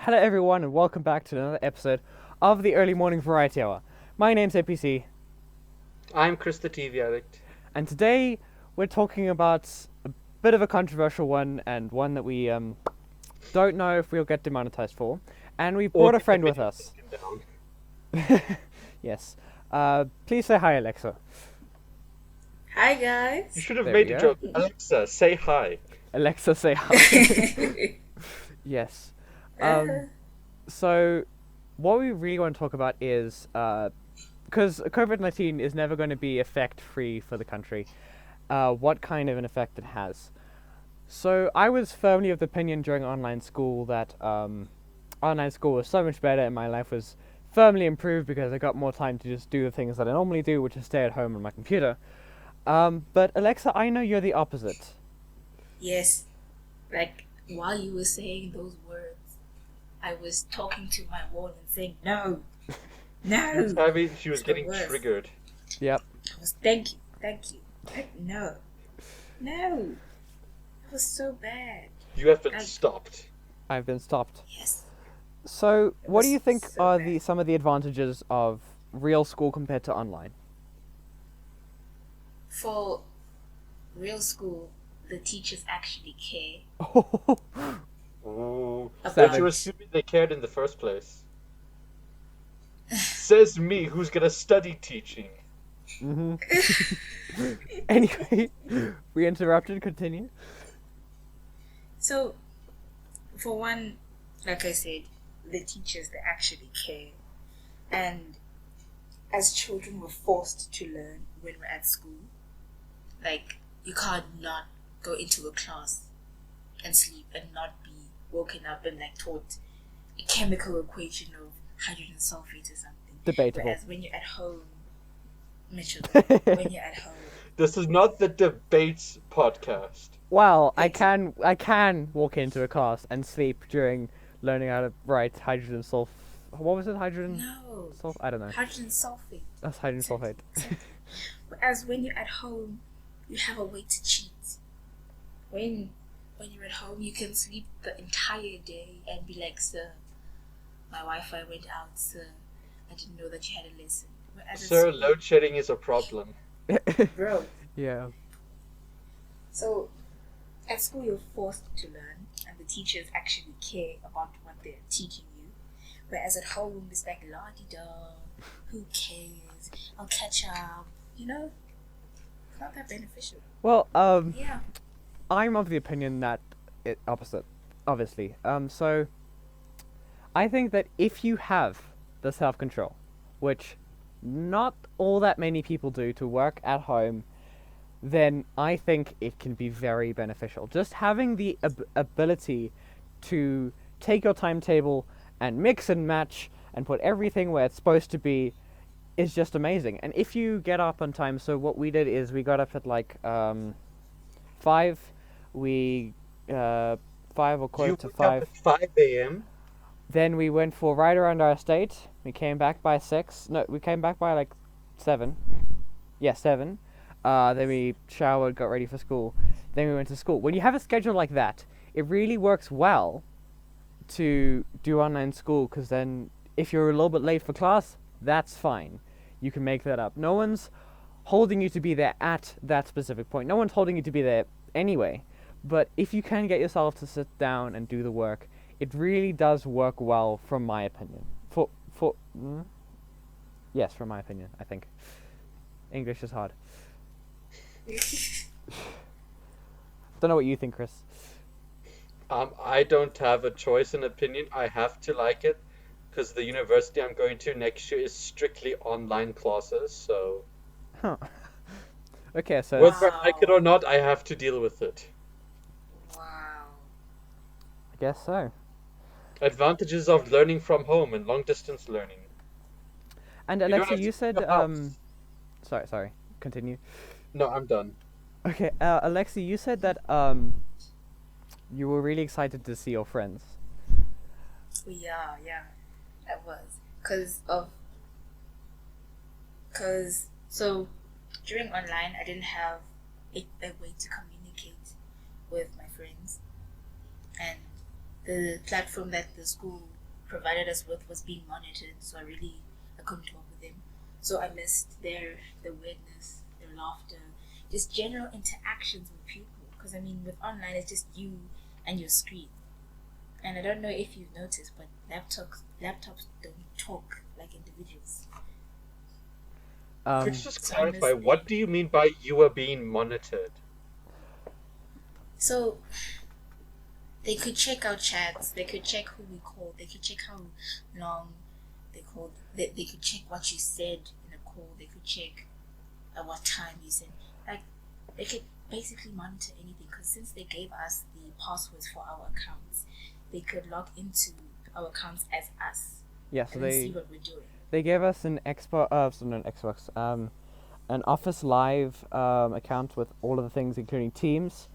Hello everyone and welcome back to another episode of the Early Morning Variety Hour. My name's APC I'm Chris the TV addict. and today we're talking about a bit of a controversial one and one that we don't know if we'll get demonetized for. And we Or brought a get the friend with video us. taken down. Yes. Please say hi, Alexa. Hi You guys. should have There we made the go. joke. Alexa, say hi. Alexa, say hi. Yes. So, what we really want to talk about is because COVID-19 is never going to be effect-free for the country, what kind of an effect it has. So, I was firmly of the opinion during online school that online school was so much better and my life was firmly improved because I got more time to just do the things that I normally do, which is stay at home on my computer. But Alexa, I know you're the opposite. Yes, like while you were saying those words, I was talking to my wall and saying no, no. She was It's the getting worst. triggered. Yep. I was thank you. Like, no, no. It was so bad. You have been Like- stopped. I've been stopped. Yes. So, what do was you think so are bad. some of the advantages of real school compared to online? For real school, the teachers actually care. Ooh. About- But you're assuming they cared in the first place. Says me, who's gonna study teaching. Mm-hmm. Anyway, we interrupted. Continue. So, for one, like I said, the teachers they actually care, and as children we're forced to learn when we're at school. Like you can't not go into a class and sleep and not be woken up and like taught a chemical equation of hydrogen sulfate or something. Debatable. Whereas when you're at home, Mitchell, when you're at home, This is not the debates podcast. Well, I Thank can walk into a class and sleep during learning how to write hydrogen sulf. What was it? Hydrogen no, sulf? I don't know. hydrogen sulfate. That's hydrogen sulfate. Whereas when you're at home, you have a way to cheat. When you're at home, you can sleep the entire day and be like, "Sir, my Wi-Fi went out. Sir, I didn't know that you had a lesson." Whereas at Sir, school- load shedding is a problem. bro. Yeah. So at school, you're forced to learn, and the teachers actually care about what they're teaching you. Whereas at home, it's like la di da. Who cares? I'll catch up. You know, it's not that beneficial. Well, Yeah. I'm of the opinion that it opposite, obviously. So I think that if you have the self-control, which not all that many people do, to work at home, then I think it can be very beneficial. Just having the ability to take your timetable and mix and match and put everything where it's supposed to be is just amazing. And if you get up on time, so what we did is we got up at like 5. We 5 or quarter You to woke 5. up at 5 a.m.? Then we went for a ride around our estate. We came back by 6. No, we came back by like 7. Yeah, 7. Then we showered, got ready for school. Then we went to school. When you have a schedule like that, it really works well to do online school, because then if you're a little bit late for class, that's fine. You can make that up. No one's holding you to be there at that specific point. No one's holding you to be there anyway. But if you can get yourself to sit down and do the work, it really does work well, from my opinion. Yes, from my opinion, I think. English is hard. Don't know what you think, Chris. I don't have a choice in opinion. I have to like it because the university I'm going to next year is strictly online classes. So Huh. Okay, so whether I like it or not, I have to deal with it. Wow. I guess so. Advantages of learning from home and long distance learning. And don't Alexa, have to you leave said your house. sorry. Continue. No, I'm done. Okay, Alexa, you said that you were really excited to see your friends. Yeah, I was. So during online, I didn't have a way to communicate with my friends, and the platform that the school provided us with was being monitored, so I couldn't talk with them. So I missed their weirdness, their laughter, just general interactions with people. Because I mean, with online, it's just you and your screen. And I don't know if you've noticed, but laptops don't talk like individuals. Could you just So I miss clarify, what them. do you mean by you are being monitored? So they could check our chats. They could check who we called. They could check how long they called. They could check what you said in a call. They could check at what time you said. Like, they could basically monitor anything. Because since they gave us the passwords for our accounts, they could log into our accounts as us Yeah, so and then see what we're doing. they gave us an Xbox, so not an Xbox, an Office Live account with all of the things, including Teams,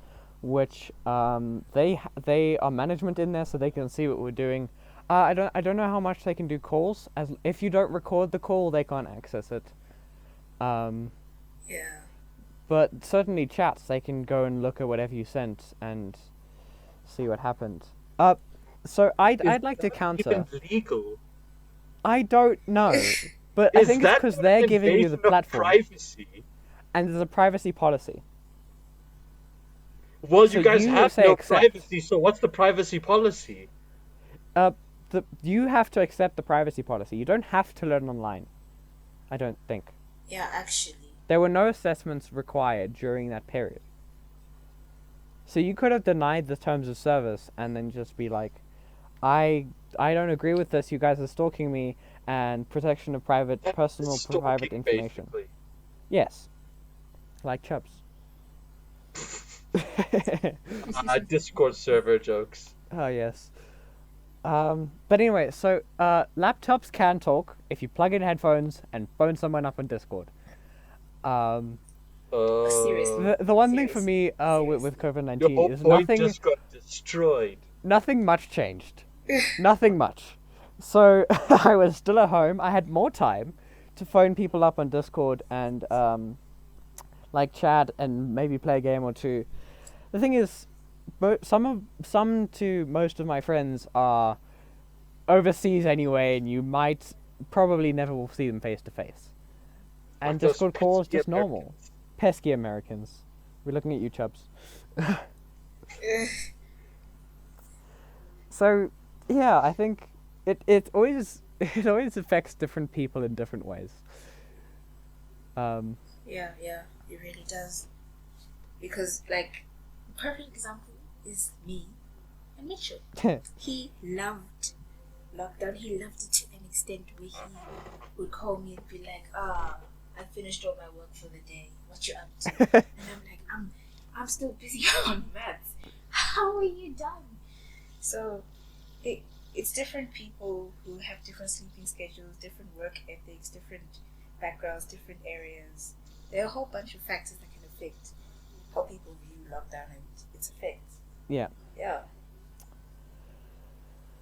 which they are management in there, so they can see what we're doing. I don't know how much they can do calls. As if you don't record the call, they can't access it. Yeah. But certainly chats, they can go and look at whatever you sent and see what happened. So I'd like to Is that counter. even legal? I don't know, but I Is think it's that because not they're an giving you the invasion of platform, privacy? and there's a privacy policy. Well, So you guys you have say no accept. privacy, so what's the privacy policy? You have to accept the privacy policy. You don't have to learn online. I don't think. Yeah, actually. There were no assessments required during that period. So you could have denied the terms of service and then just be like, I don't agree with this. You guys are stalking me, and protection of private, That's personal, private stalking, information. basically. Yes, like Chubbs. Discord server jokes. Oh yes. But anyway, so laptops can talk if you plug in headphones and phone someone up on Discord. Seriously. The one thing for Seriously. me with Your COVID-19 whole is point nothing just got destroyed. nothing much changed. Nothing much. So I was still at home. I had more time to phone people up on Discord and like chat and maybe play a game or two. The thing is, some to most of my friends are overseas anyway, and you might probably never will see them face to face. And Like those Discord calls pesky just normal. Americans. Pesky Americans. We're looking at you, Chubbs. So, yeah, I think it always it always affects different people in different ways. Yeah, it really does. Because, like, perfect example is me and Mitchell. He loved lockdown. He loved it to an extent where he would call me and be like, I finished all my work for the day. What you up to? And I'm like, I'm still busy on maths. How are you done? So it's different people who have different sleeping schedules, different work ethics, different backgrounds, different areas. There are a whole bunch of factors that can affect how people view lockdown and its effects. Yeah. Yeah.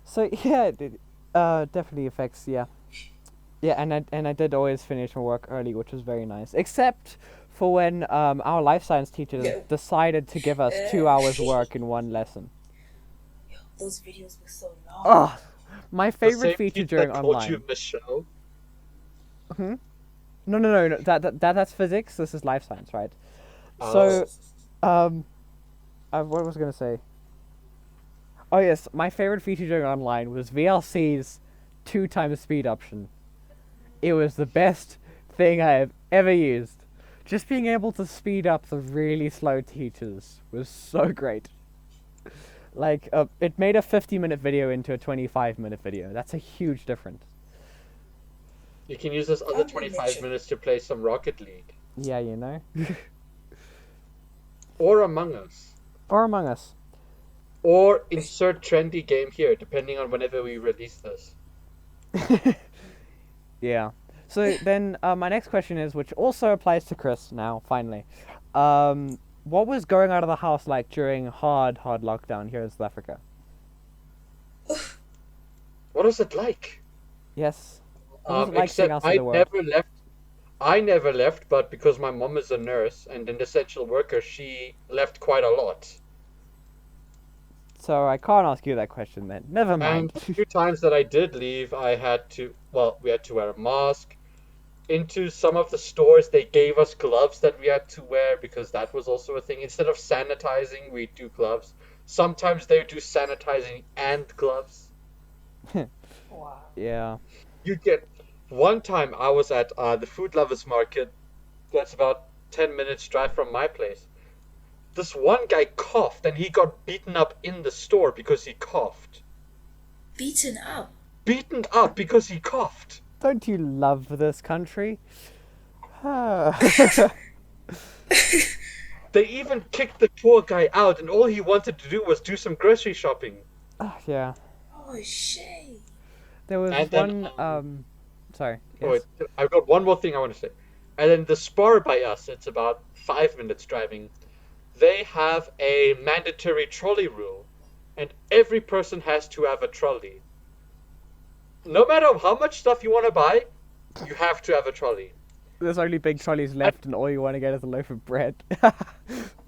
So yeah, it definitely affects. Yeah, and I did always finish my work early, which was very nice. Except for when our life science teachers Yeah. decided to give us 2 hours work in one lesson. Those videos were so long. Oh, my The favorite same feature teacher during that called online. you Michelle. No. That's physics. This is life science, right? So, what was I gonna say? Oh yes, my favorite feature during online was VLC's 2x speed option. It was the best thing I have ever used. Just being able to speed up the really slow teachers was so great. Like, it made a 50-minute video into a 25-minute video. That's a huge difference. You can use this other Okay, 25 Mitchell. minutes to play some Rocket League. Yeah, you know? Or Among Us. Or Among Us. Or insert trendy game here, depending on whenever we release this. Yeah. So then, my next question is, which also applies to Chris now, finally. What was going out of the house like during hard lockdown here in South Africa? What was it like? Yes. What was it like seeing Except outside I the world? never left. I never left, but because my mom is a nurse and an essential worker, she left quite a lot. So I can't ask you that question then. Never And mind. the few times that I did leave, we had to wear a mask. Into some of the stores, they gave us gloves that we had to wear because that was also a thing. Instead of sanitizing, we do gloves. Sometimes they do sanitizing and gloves. Wow. Yeah. You get one time I was at the Food Lovers Market. That's about 10 minutes drive from my place. This one guy coughed and he got beaten up in the store because he coughed. Beaten up. Beaten up because he coughed. Don't you love this country? Ah. They even kicked the poor guy out, and all he wanted to do was do some grocery shopping. Yeah. Oh, shame. There was And then, one. Sorry. Oh, Yes. wait, I've got one more thing I want to say. And then the Spar by us, it's about 5 minutes driving. They have a mandatory trolley rule, and every person has to have a trolley. No matter how much stuff you want to buy, you have to have a trolley. There's only big trolleys left, and all you want to get is a loaf of bread. Bro.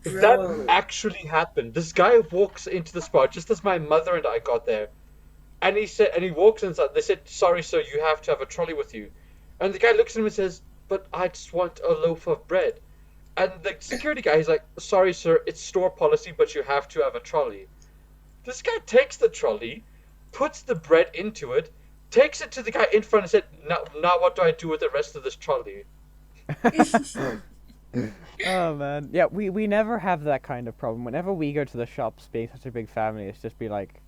That actually happened. This guy walks into the Spar just as my mother and I got there. And he walks inside. They said, "Sorry, sir, you have to have a trolley with you." And the guy looks at him and says, "But I just want a loaf of bread." And the security guy, he's like, "Sorry, sir, it's store policy, but you have to have a trolley." This guy takes the trolley, puts the bread into it, takes it to the guy in front and said, now what do I do with the rest of this trolley? Oh man, yeah, we never have that kind of problem. Whenever we go to the shops, being such a big family, it's just be like,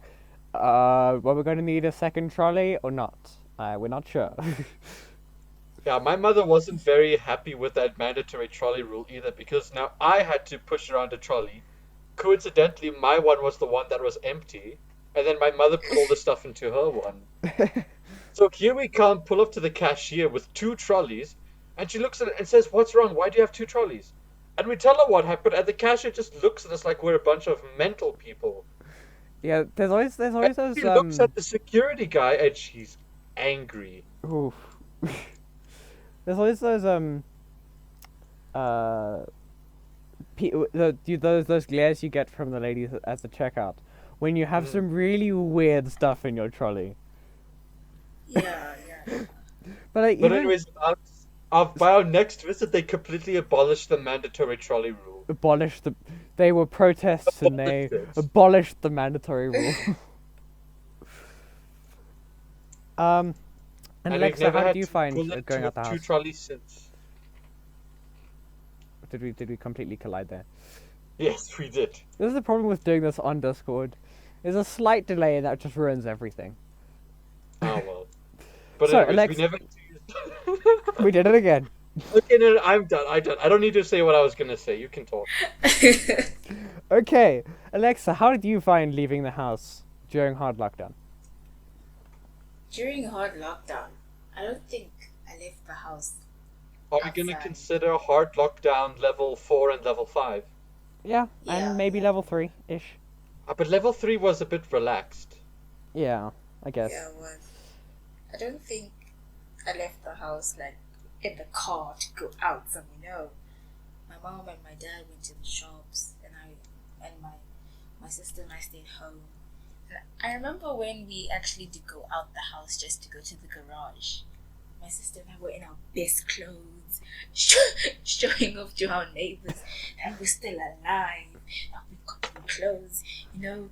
well, we're going to need a second trolley or not? We're not sure. Yeah, my mother wasn't very happy with that mandatory trolley rule either because now I had to push around a trolley. Coincidentally, my one was the one that was empty, and then my mother put all the stuff into her one. So here we come, pull up to the cashier with 2 trolleys, and she looks at it and says, "What's wrong? Why do you have 2 trolleys?" And we tell her what happened, and the cashier just looks at us like we're a bunch of mental people. Yeah, there's always And those she looks at the security guy, and she's angry. oof. There's always those those glares you get from the ladies at the checkout when you have some really weird stuff in your trolley. Yeah. But like, But even anyways, by our next visit, they completely abolished the mandatory trolley rule. they were protests and they Abolished it. abolished the mandatory rule. And And we've Alexa, never how had did you to find pull it going to out the 2 house? trolleys since. Did we completely collide there? Yes, we did. This is the problem with doing this on Discord. There's a slight delay and that just ruins everything. Oh well. But So, anyways, we Alex- never. We did it again. Okay, no, I'm done. I don't need to say what I was gonna say. You can talk. Okay, Alexa, how did you find leaving the house during hard lockdown? During hard lockdown, I don't think I left the house. Are we gonna Outside. consider hard lockdown level 4 and level 5? Yeah, Yeah. and maybe level 3-ish. But level 3 was a bit relaxed. Yeah, I guess. Yeah, it was. I don't think I left the house like in the car to go out somewhere. No, my mom and my dad went to the shops, and my sister and I stayed home. And I remember when we actually did go out the house just to go to the garage. My sister and I were in our best clothes, showing off to our neighbors that we're still alive, that we've got new clothes. You know,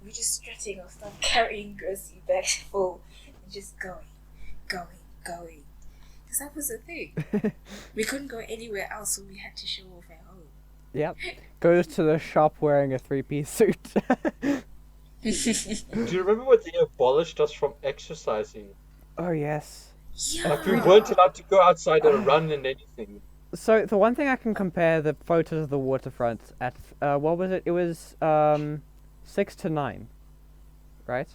we're just strutting our stuff, carrying grocery bags full, and just going. Because that was the thing. We couldn't go anywhere else, so we had to show off at home. Yep. Goes to the shop wearing a 3-piece suit. Do you remember when they abolished us from exercising? Oh, yes. Yeah. Like, we weren't allowed to go outside or run and anything. So, the one thing I can compare the photos of the waterfront at, what was it? It was, 6 to 9, right?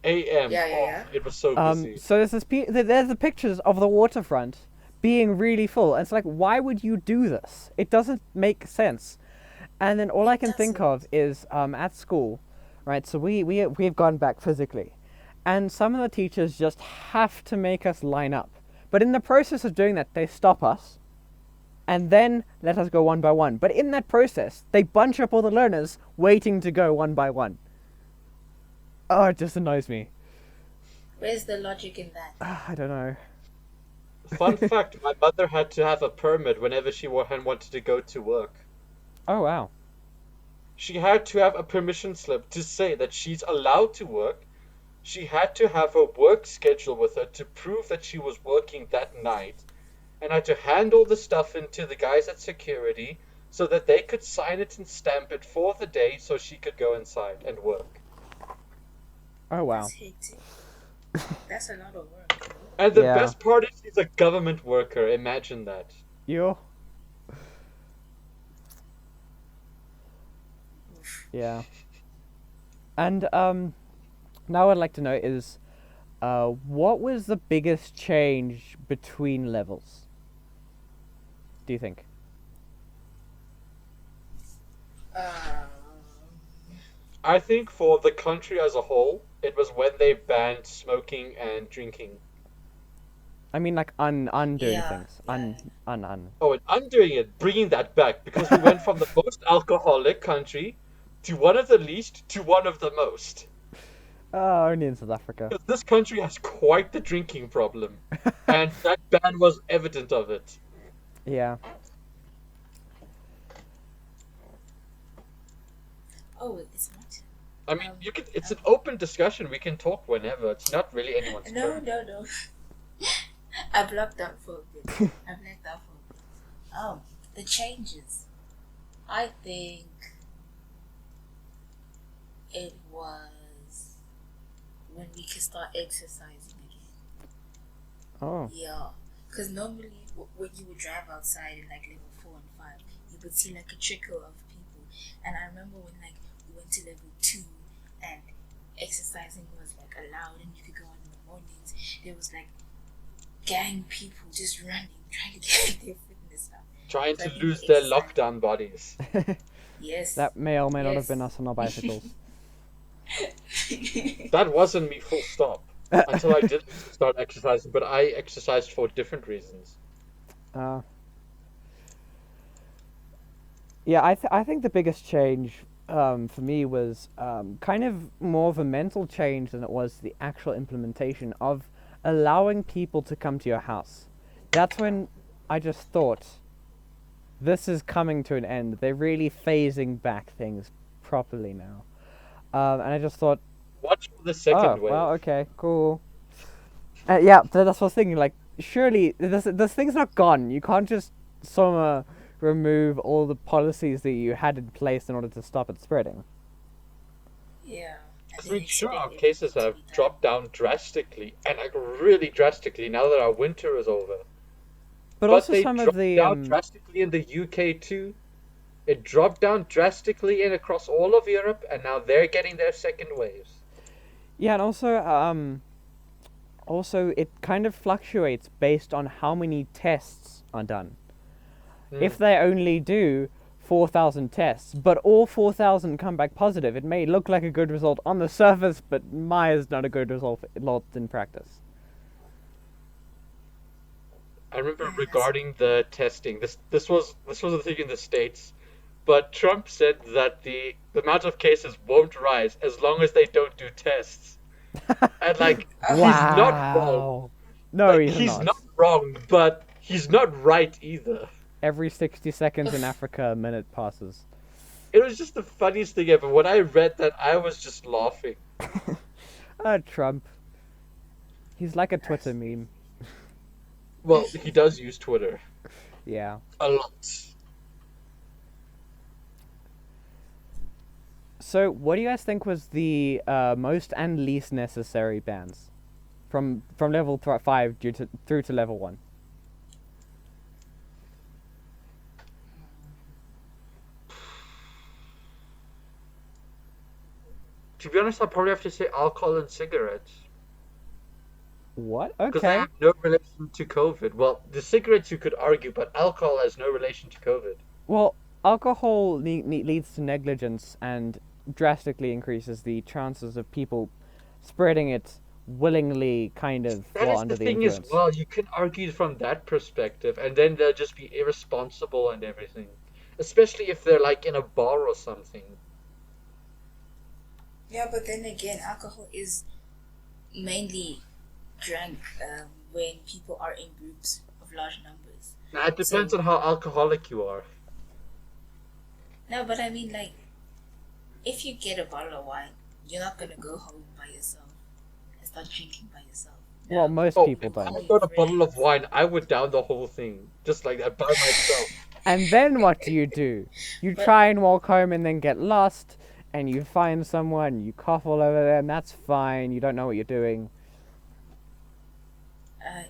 AM. Yeah. It was so busy. So there's there's the pictures of the waterfront being really full. And it's like, why would you do this? It doesn't make sense. And then all I can think of is at school, right? So we've gone back physically, and some of the teachers just have to make us line up. But in the process of doing that, they stop us, and then let us go one by one. But in that process, they bunch up all the learners waiting to go one by one. Oh, it just annoys me. Where's the logic in that? I don't know. Fun fact, my mother had to have a permit whenever she wanted to go to work. Oh wow. She had to have a permission slip to say that she's allowed to work. She had to have her work schedule with her to prove that she was working that night, and had to hand all the stuff in to the guys at security so that they could sign it and stamp it for the day so she could go inside and work. Oh wow. That's hectic. That's a lot of work. And the Yeah. best part is she's a government worker. Imagine that. You. Oof. Yeah. And now I'd like to know is, what was the biggest change between levels? Do you think? I think for the country as a whole, it was when they banned smoking and drinking. I mean, like undoing Yeah, things. yeah. Un. Oh, and undoing it, bringing that back, because we went from the most alcoholic country to one of the least to one of the most. Oh, only in South Africa. Because this country has quite the drinking problem, and that ban was evident of it. Yeah. Oh, it's not. I mean, you can. It's an open discussion. We can talk whenever. It's not really anyone's No, turn. no, no. I blocked out for a bit. I blacked out for a bit. Oh, the changes. I think it was when we could start exercising again. Oh. Yeah, because normally when you would drive outside in like level 4 and 5, you would see like a trickle of people. And I remember when like we went to level 2 and exercising was like allowed and you could go on in the mornings. There was like gang people just running, trying to get their fitness up. Trying So I to think lose the their exercise- lockdown bodies. Yes. That may or may not have Yes. been us on our bicycles. That wasn't me, full stop. Until I did start exercising, but I exercised for different reasons. Yeah, I think the biggest change for me was kind of more of a mental change than it was the actual implementation of allowing people to come to your house. That's when I just thought, this is coming to an end. They're really phasing back things properly now. And I just thought, Watch for the second oh, wave. well, okay, cool. Yeah, that's what I was thinking. Like, surely this thing's not gone. You can't just somehow remove all the policies that you had in place in order to stop it spreading. Yeah. I mean, sure, our cases have dropped down drastically, and like really drastically, now that our winter is over. But also they some of dropped the down drastically in the UK too. It dropped down drastically in across all of Europe, and now they're getting their second waves. yeah, and also it kind of fluctuates based on how many tests are done. If they only do 4,000 tests, but all 4,000 come back positive, it may look like a good result on the surface, but is not a good result in practice. I remember regarding the testing. This was the thing in the States, but Trump said that the amount of cases won't rise as long as they don't do tests. And like he's not wrong. No, Like, he's not wrong, but he's not right either. Every 60 seconds in Africa, a minute passes. It was just the funniest thing ever. When I read that, I was just laughing. Trump. He's like a Twitter meme. Well, he does use Twitter Yeah. a lot. So, what do you guys think was the most and least necessary bans from level 5 through to level 1? To be honest, I'll probably have to say alcohol and cigarettes. What? Because they Okay. have no relation to COVID. Well, the cigarettes you could argue, but alcohol has no relation to COVID. Well, alcohol leads to negligence and drastically increases the chances of people spreading it willingly, kind of, That while is under the the thing influence. as well. You can argue from that perspective, and then they'll just be irresponsible and everything. Especially if they're like in a bar or something. Yeah, but then again, alcohol is mainly drank when people are in groups of large numbers. Now, it depends So on how alcoholic you are. no, but I mean, like, if you get a bottle of wine, you're not gonna go home by yourself and start drinking by yourself. Well, No. most Oh, people if don't. I got a bottle of wine, I would down the whole thing, just like that by myself. And then what do? You But- try and walk home and then get lost, and you find someone, you cough all over them, that's fine, you don't know what you're doing. I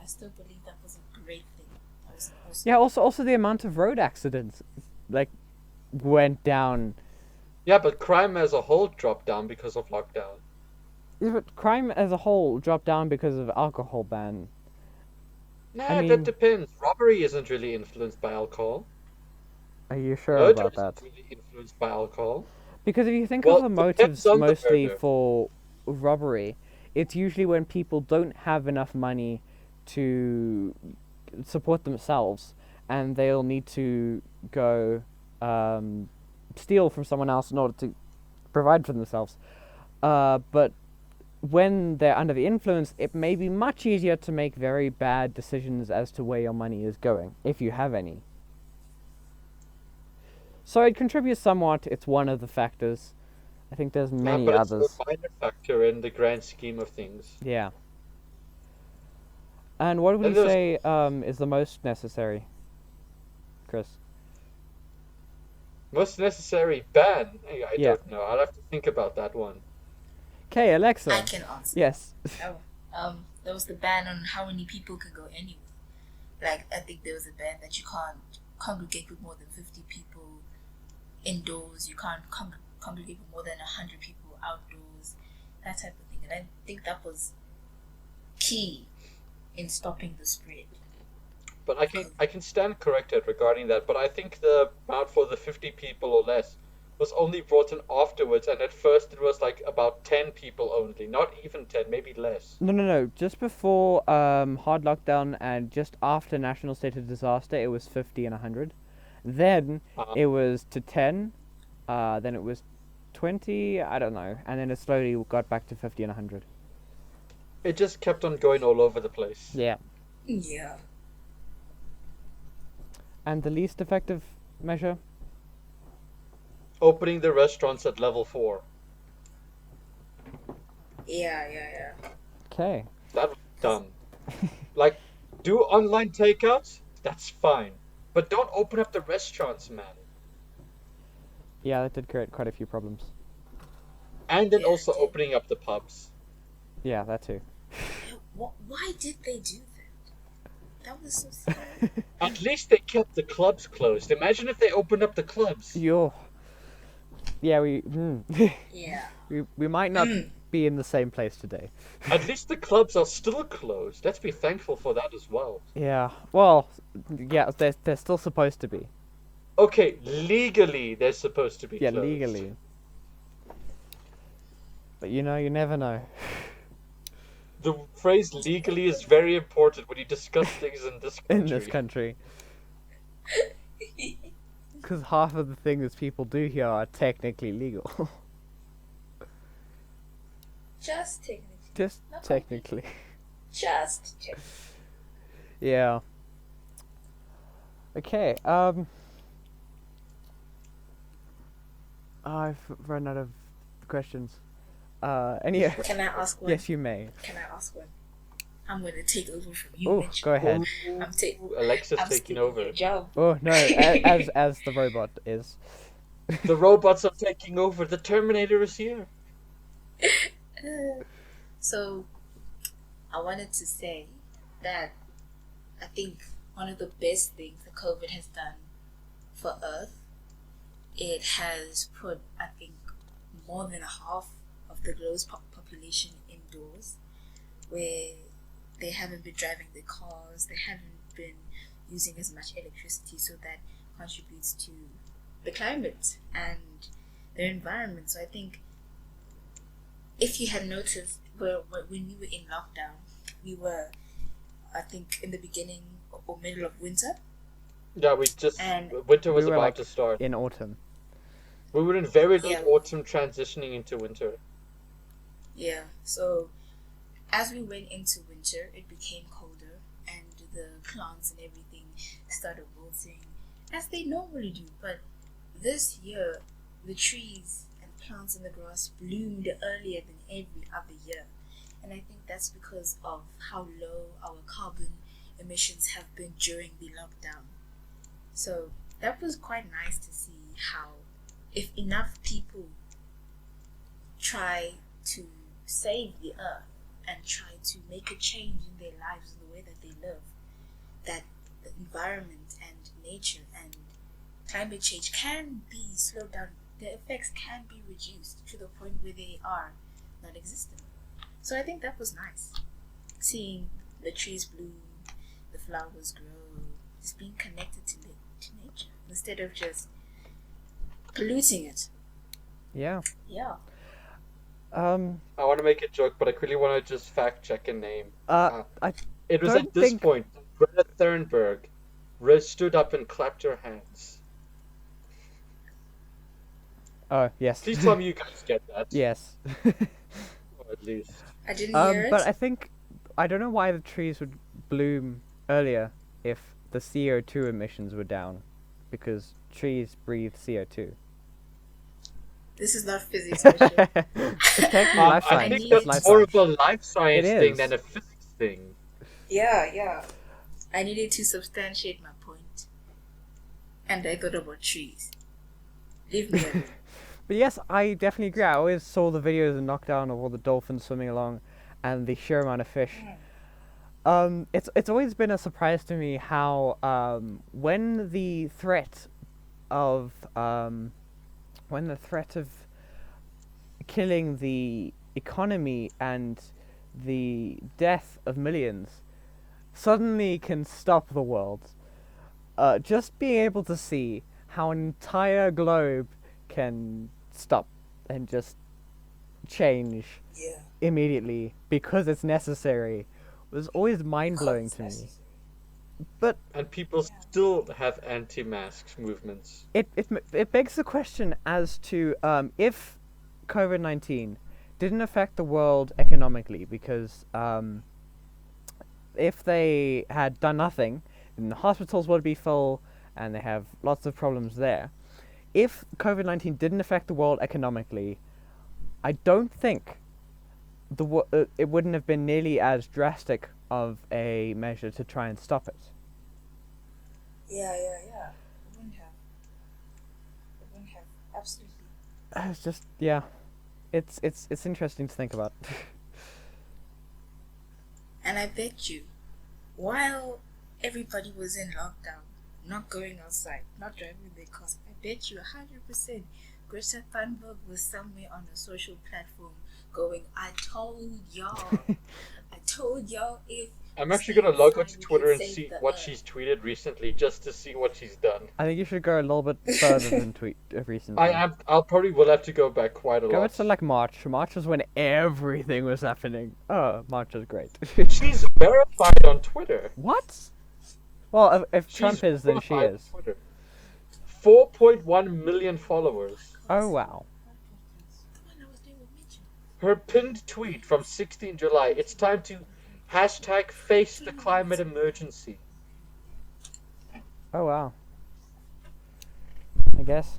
still believe that was a great thing. Yeah, also the amount of road accidents, like, went down. Yeah, but crime as a whole dropped down because of lockdown. Yeah, but crime as a whole dropped down because of alcohol ban. Nah, mean- that depends. Robbery isn't really influenced by alcohol. Are you sure Murder about isn't that? really influenced by alcohol. Because if you think Well, of the depends motives on the mostly murder. for robbery, it's usually when people don't have enough money to support themselves, and they'll need to go steal from someone else in order to provide for themselves. But when they're under the influence, it may be much easier to make very bad decisions as to where your money is going, if you have any. So it contributes somewhat. It's one of the factors. I think there's Nah, many but others. it's a minor factor in the grand scheme of things. Yeah. And what would And you there's- say is the most necessary, Chris? Most necessary ban? I Yeah. don't know. I'll have to think about that one. Okay, Alexa. I can answer. Yes. There was the ban on how many people can go anywhere. Like, I think there was a ban that you can't congregate with more than 50 people indoors. You can't congregate with more than 100 people outdoors. That type of thing. And I think that was key in stopping the spread. But I can stand corrected regarding that. But I think the amount for the 50 people or less was only brought in afterwards, and at first it was like about 10 people only, not even 10, maybe less. No. Just before hard lockdown and just after national state of disaster, it was 50 and 100. Then it was to 10. Then it was 20. I don't know. And then it slowly got back to 50 and 100. It just kept on going all over the place. Yeah. Yeah. And the least effective measure? Opening the restaurants at level 4. Yeah. Okay. That was dumb. Like, do online takeouts? That's fine. But don't open up the restaurants, man. Yeah, that did create quite a few problems. And then also opening up the pubs. Yeah, that too. Why did they do that? That was so sad. At least they kept the clubs closed. Imagine if they opened up the clubs. Yeah, Yeah. we might not be in the same place today. At least the clubs are still closed. Let's be thankful for that as well. Yeah. Well, yeah, they're still supposed to be. Okay, legally they're supposed to be Yeah, closed. legally. But you know, you never know. The phrase legally is very important when you discuss things in this country. In this country. Because half of the things people do here are technically legal. Just technically. Just Not technically. Just technically. Yeah. Okay, I've run out of questions. Any... Can I ask one? Yes, you may. Can I ask one? I'm gonna take over from you. Oh, Mitch. go ahead. I'm Alexa's I'm taking stealing over. your job. Oh, no, as the robot is. The robots are taking over. The Terminator is here. So, I wanted to say that I think one of the best things that COVID has done for Earth, it has put, I think, more than half of the globe's population indoors, where they haven't been driving their cars, they haven't been using as much electricity, so that contributes to the climate and their environment. So I think if you had noticed, when we were in lockdown, we were, I think, in the beginning or middle of winter. Yeah, we just And winter was We were, about like, to start. In autumn. We were in very late Yeah. autumn, transitioning into winter. Yeah. So as we went into winter, it became colder, and the plants and everything started wilting, as they normally do. But this year, the trees and plants and the grass bloomed earlier than every other year. And I think that's because of how low our carbon emissions have been during the lockdown. So that was quite nice to see how, if enough people try to save the earth and try to make a change in their lives, in the way that they live, that the environment and nature and climate change can be slowed down. The effects can be reduced to the point where they are non-existent. So I think that was nice, seeing the trees bloom, the flowers grow, just being connected to nature instead of just polluting it. Yeah. Yeah. I want to make a joke, but I quickly want to just fact check a name. I It was don't at this think- point Greta Thunberg stood up and clapped her hands. Oh yes. Please tell me you guys get that. Yes. Or at least. I didn't hear it. But I think I don't know why the trees would bloom earlier if the CO2 emissions were down, because trees breathe CO2. This is not physics, Christian. It's technically life I science. think need It's that's life more science. of a life science It thing is. than a physics thing. Yeah. I needed to substantiate my point. And I thought about trees. Leave me alone. But yes, I definitely agree. I always saw the videos in Knockdown of all the dolphins swimming along, and the sheer amount of fish. It's always been a surprise to me how when the threat of killing the economy and the death of millions suddenly can stop the world. Just being able to see how an entire globe can stop and just change Yeah. immediately because it's necessary was always mind-blowing to me. But And people still have anti-masks movements. it begs the question as to if COVID-19 didn't affect the world economically, because if they had done nothing, then the hospitals would be full and they have lots of problems there. If COVID-19 didn't affect the world economically, I don't think it wouldn't have been nearly as drastic of a measure to try and stop it. Yeah. It wouldn't have. Absolutely. It's just, yeah, it's interesting to think about. And I bet you, while everybody was in lockdown, not going outside, not driving their cars, I bet you 100% Greta Thunberg was somewhere on a social platform going, I told y'all if I'm actually gonna log onto Stay Twitter and inside, see the what earth. she's tweeted recently, just to see what she's done. I think you should go a little bit further than tweet recently. I'll probably will have to go back quite a Go lot. to like March. March was when everything was happening. Oh, March was great. She's verified on Twitter. What? Well, if She's Trump is, then she verified on is. Twitter. 4.1 million followers. Oh wow. The one I was doing with Mitchell. Her pinned tweet from 16 July. It's time to #face the climate emergency. Oh wow. I guess.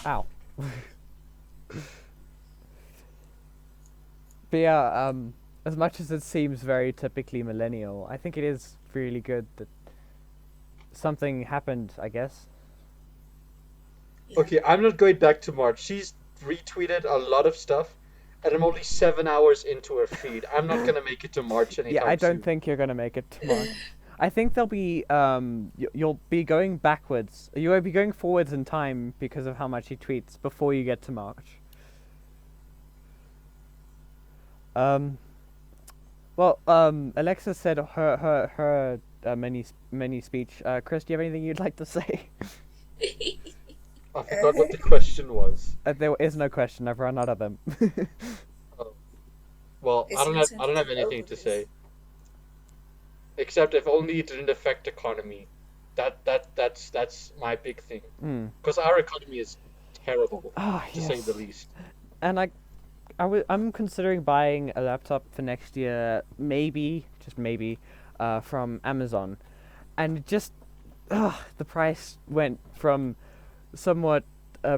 Ow. But yeah, as much as it seems very typically millennial, I think it is really good that something happened, I guess. Yeah. Okay, I'm not going back to March. She's retweeted a lot of stuff, and I'm only 7 hours into her feed. I'm not gonna make it to March anytime Yeah, I don't soon. think you're gonna make it to March. I think there'll be you'll be going backwards. You will be going forwards in time because of how much he tweets before you get to March. Well, Alexa said her mini speech. Chris, do you have anything you'd like to say? I forgot what the question was. There is no question. I've run out of them. Well, It's I don't your have turn to anything over to this. say. Except if only it didn't affect economy. That's my big thing. Hmm. Because our economy is terrible, Ah, to say yes. the least. And I'm considering buying a laptop for next year, maybe, just maybe, from Amazon, and just, the price went from somewhat,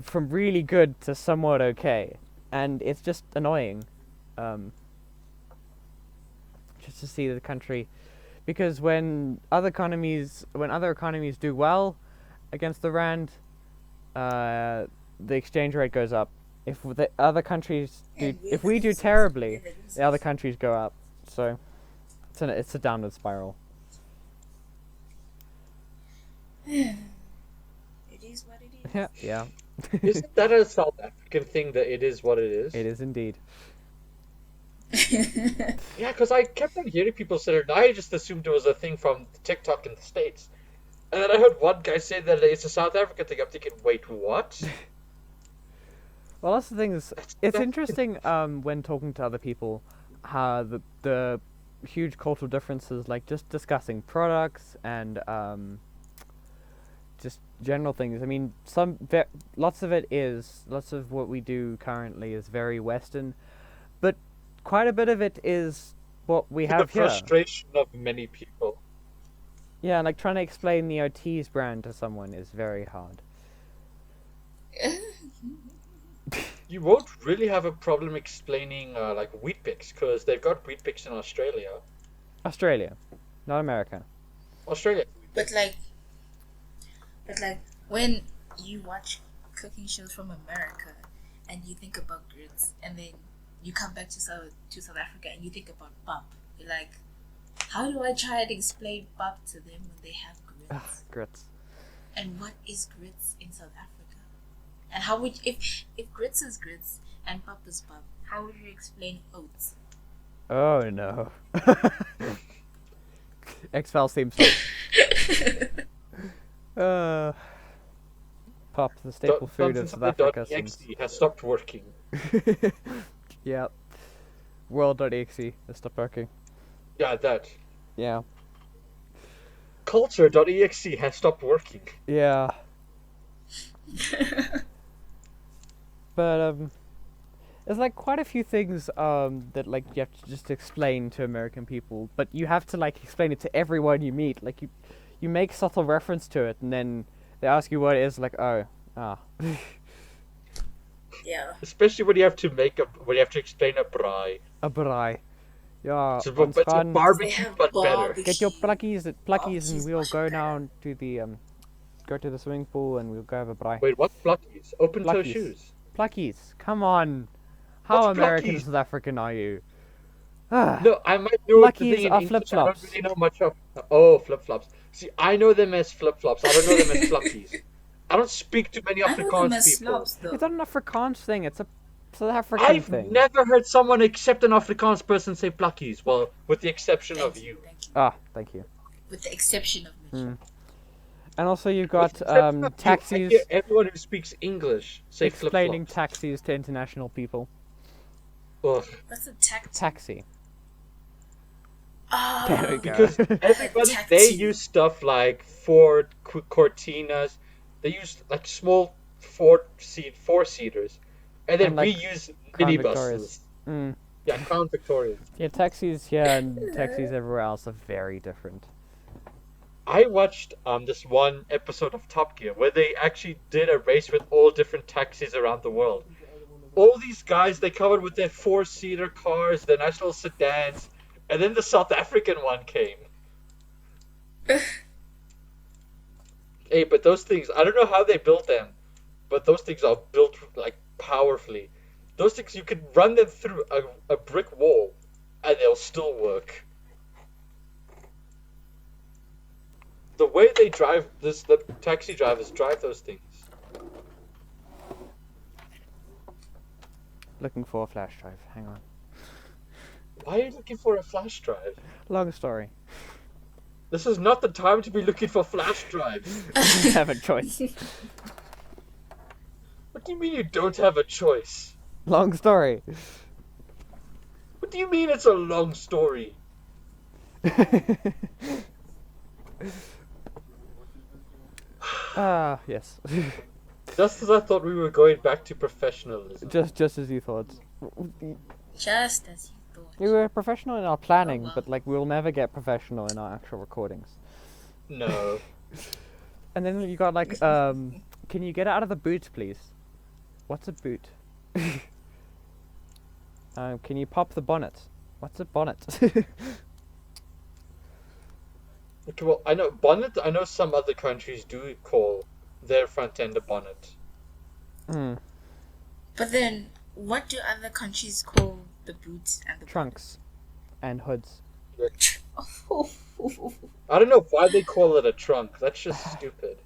from really good to somewhat okay, and it's just annoying, um, just to see the country, because when other economies do well against the rand, the exchange rate goes up. If the other countries do, And we're if the we do losers. terribly, We're the the other losers. countries go up. So it's a downward spiral. It is what it is. Yeah, Isn't that a South African thing that it is what it is? it is indeed. Yeah, because I kept on hearing people say it, and I just assumed it was a thing from TikTok in the States. And then I heard one guy say that it's a South African thing. I'm thinking, wait, what? Well, that's the thing is, it's that's- interesting when talking to other people, how the huge cultural differences, like just discussing products and just general things. I mean, lots of what we do currently is very Western, but quite a bit of it is what we The have here. frustration of many people. Yeah, like trying to explain the Otis brand to someone is very hard. You won't really have a problem explaining like Wheat Bix, because they've got Wheat Bix in Australia. Australia, not America. Australia. But like when you watch cooking shows from America and you think about grits, and then you come back to South Africa and you think about pap, you're like, how do I try and explain pap to them when they have grits? Ugh, grits. And what is grits in South Africa? And how would if grits is grits and pap is pap, how would you explain oats? Oh no. X-Files theme song. Pop, the staple food of South Africa. .exe has stopped working. Yep. World.exe has stopped working. Yeah, that. Yeah. Culture.exe has stopped working. Yeah. But there's like quite a few things that like you have to just explain to American people, but you have to like explain it to everyone you meet. Like you make subtle reference to it, and then they ask you what it is. Like, oh, Yeah. Especially when you have to explain a braai. a braai. Yeah, It's a ons gaan They barbecue, have but better. barbecue. get your plukkies, and Barbecue's we'll much go better. down to the go to the swimming pool and we'll go have a braai. Wait, what's Pluckies? Open toe Pluckies. shoes. Plukkies, come on. How What's American Pluckies? and South African are you? Ah, No, I might know the Pluckies thing in are English. I flip-flops. don't really know much of. Oh, flip-flops. See, I know them as flip-flops. I don't know them as Pluckies. I don't speak to many I know them Afrikaans as people. slobs though. it's not an Afrikaans thing. It's a South African I've thing. never heard someone except an Afrikaans person say Pluckies. Well, with the exception of you. Thank you. Ah, thank you. With the exception of me. And also you've With got the exception of you, I taxis, hear everyone who speaks English say explaining flip-flops. taxis to international people. Ugh. What's a tact? Taxi. Oh, There we go. Because everybody, they Taxi. use stuff like Ford Cortinas. They use like small four-seaters. And then And, like, we use Crown minibuses. Victorias. Mm. Yeah, Crown Victoria. Yeah, taxis here and taxis everywhere else are very different. I watched this one episode of Top Gear where they actually did a race with all different taxis around the world. All these guys, they covered with their four-seater cars, their nice little sedans, and then the South African one came. Hey, but those things, I don't know how they built them, but those things are built like powerfully. Those things, you can run them through a brick wall and they'll still work. The way they drive the taxi drivers drive those things. Looking for a flash drive. Hang on. Why are you looking for a flash drive? Long story. This is not the time to be looking for flash drives. Have a choice. What do you mean you don't have a choice? Long story. What do you mean it's a long story? Ah, yes. Just as I thought we were going back to professionalism. Just as you thought. Just as you thought. We were professional in our planning, well. but like we'll never get professional in our actual recordings. No. And then you got like, can you get out of the boot, please? What's a boot? Can you pop the bonnet? What's a bonnet? Okay, well, I know bonnet. I know some other countries do call their front end a bonnet. Hmm. But then, what do other countries call the boots and the Trunks and hoods. I don't know why they call it a trunk. That's just stupid.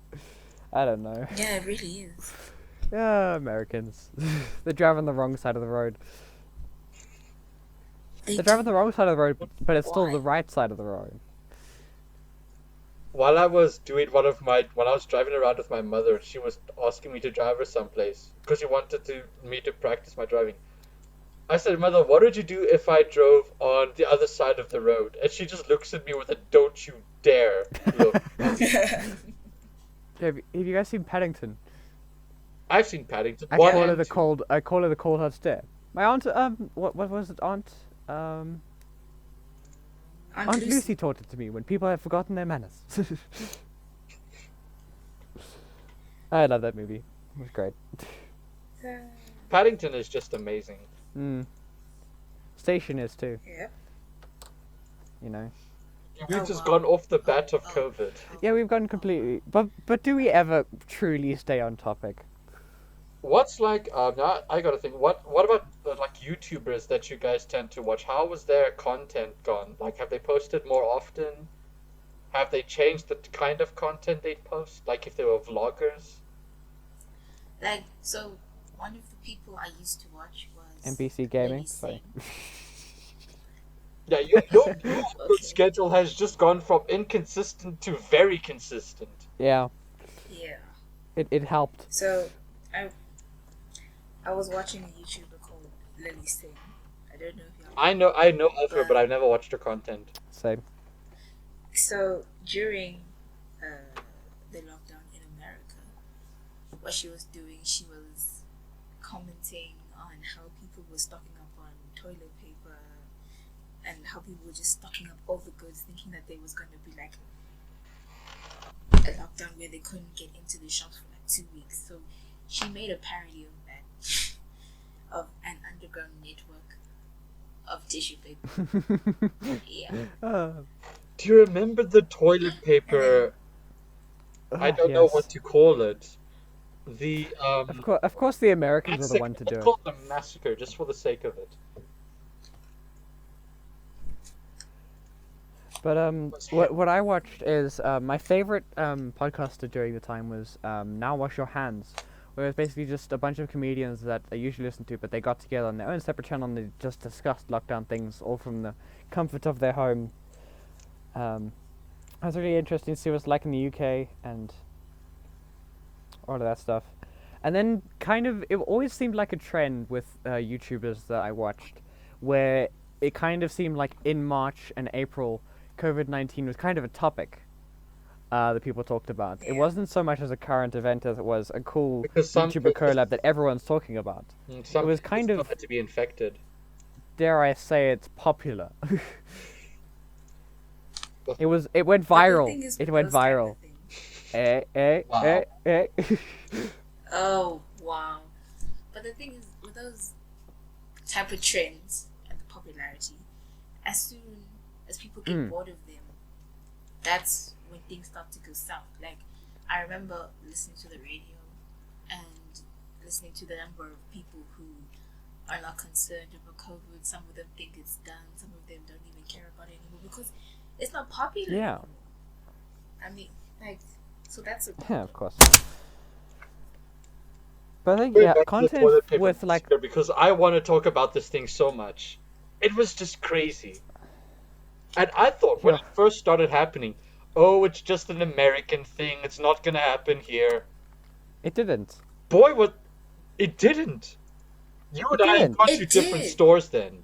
I don't know. Yeah, it really is. Yeah, Americans. They're driving the wrong side of the road. They're driving the wrong side of the road, but it's still Why? the right side of the road. While I was doing when I was driving around with my mother, she was asking me to drive her someplace because she wanted me to practice my driving. I said, "Mother, what would you do if I drove on the other side of the road?" And she just looks at me with a "Don't you dare" look. Have you guys seen Paddington? I've seen Paddington. I One call her and the two. cold. I call her the cold hard stare. My aunt, what was it, Aunt Aunt Aunt Lucy taught it to me when people have forgotten their manners. I love that movie. It was great. Paddington is just amazing. Station is too. Yep. You know. We've Oh, just wow. gone off the bat of COVID. Yeah, we've gone completely. But do we ever truly stay on topic? What's like now I gotta think. What about like YouTubers that you guys tend to watch? How was their content gone? Like, have they posted more often? Have they changed the kind of content they post? Like, if they were vloggers? Like, so, one of the people I used to watch was... NBC Gaming. Lily Sorry. Singh. Yeah, your schedule has just gone from inconsistent to very consistent. Yeah, Yeah. it helped. So, I was watching a YouTuber called Lily Singh. I don't know if y'all... I know of her, but I've never watched her content. Same. So, during the lockdown in America, what she was doing, she was commenting on how people were stocking up on toilet paper and how people were just stocking up all the goods thinking that there was going to be like a lockdown where they couldn't get into the shops for like 2 weeks. So she made a parody of that, of an underground network of tissue paper. Yeah. Do you remember the toilet paper? I don't know yes. what to call it. The Of course, the Americans are the one to do let's it. call it a massacre, just for the sake of it. But what I watched is my favorite podcaster during the time was Now Wash Your Hands, where it's basically just a bunch of comedians that I usually listen to, but they got together on their own separate channel and they just discussed lockdown things, all from the comfort of their home. It was really interesting to see what it's like in the UK and all of that stuff. And then kind of, it always seemed like a trend with YouTubers that I watched, where it kind of seemed like in March and April, COVID-19 was kind of a topic that people talked about. It Yeah. wasn't so much as a current event as it was a cool Because some YouTuber people- collab that everyone's talking about. Some It was people kind still of- had to be infected. Dare I say it's popular. It went viral. It went viral. Wow. Oh, wow. But the thing is, with those type of trends and the popularity, as soon as people get bored of them, that's when things start to go south. Like, I remember listening to the radio and listening to the number of people who are not concerned about COVID. Some of them think it's done. Some of them don't even care about it anymore because it's not popular Yeah. anymore. I mean, like, so that's a Yeah, of course. But I think, Going yeah, back to the content toilet paper with like, massacre, because I want to talk about this thing so much. It was just crazy. And I thought when Yeah. it first started happening, oh, it's just an American thing. It's not going to happen here. it didn't. Boy, what... It didn't. You and I didn't. got It to different did. stores then.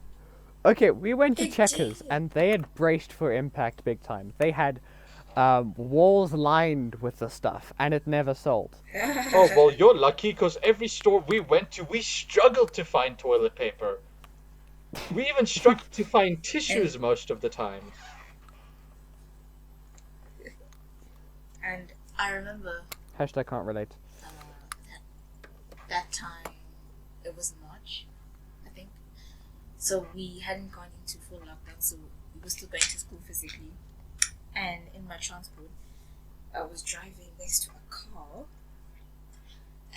Okay, we went to It Checkers did. and they had braced for impact big time. They had walls lined with the stuff, and it never sold. Oh, well, you're lucky because every store we went to, we struggled to find toilet paper. We even struggled to find tissues most of the time. And I remember Hashtag can't relate. that time it was March, I think. So we hadn't gone into full lockdown, so we were still going to school physically. And in my transport, I was driving next to a car,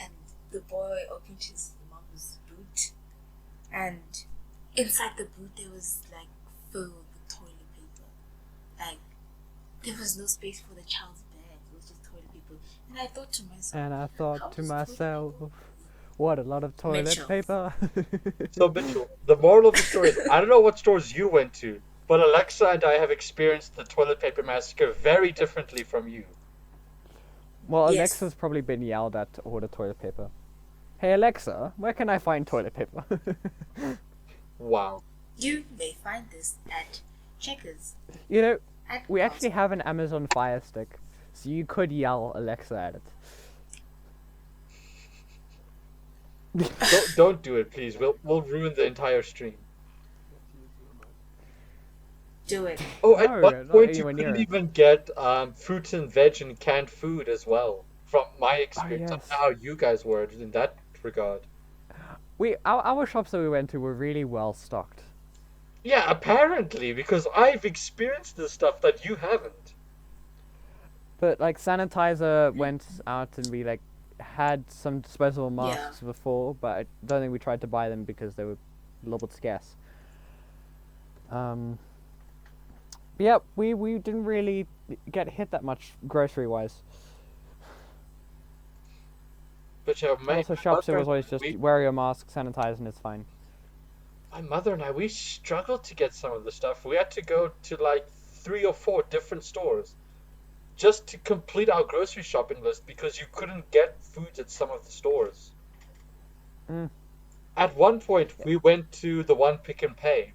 and the boy opened his mom's boot, and inside the boot there was like filled with toilet paper. Like there was no space for the child's bed; it was just toilet paper. And I thought to myself, And I how thought to is toilet myself, paper? what a lot of toilet Mitchell. paper. So, Mitchell, the moral of the story is I don't know what stores you went to, but Alexa and I have experienced the toilet paper massacre very differently from you. Well, Yes. Alexa's probably been yelled at to order toilet paper. Hey Alexa, where can I find toilet paper? Wow. You may find this at Checkers. You know, At we actually Costco. have an Amazon Fire Stick, so you could yell Alexa at it. Don't do it, please. We'll ruin the entire stream. Do it. Oh, at No, one not point you anywhere near couldn't it. even get fruits and veg and canned food as well. From my experience, I don't yes. know how you guys were in that regard. Our shops that we went to were really well stocked. Yeah, apparently, because I've experienced the stuff that you haven't. But like sanitizer went out, and we like had some disposable Yeah. masks before, but I don't think we tried to buy them because they were a little bit scarce. But yeah, we didn't really get hit that much grocery wise. But yeah, Also, shops it was always just wear your mask, sanitize, and it's fine. my mother and I, we struggled to get some of the stuff. We had to go to like 3 or 4 different stores just to complete our grocery shopping list because you couldn't get foods at some of the stores. Mm. At one point, we went to the one Pick and Pay,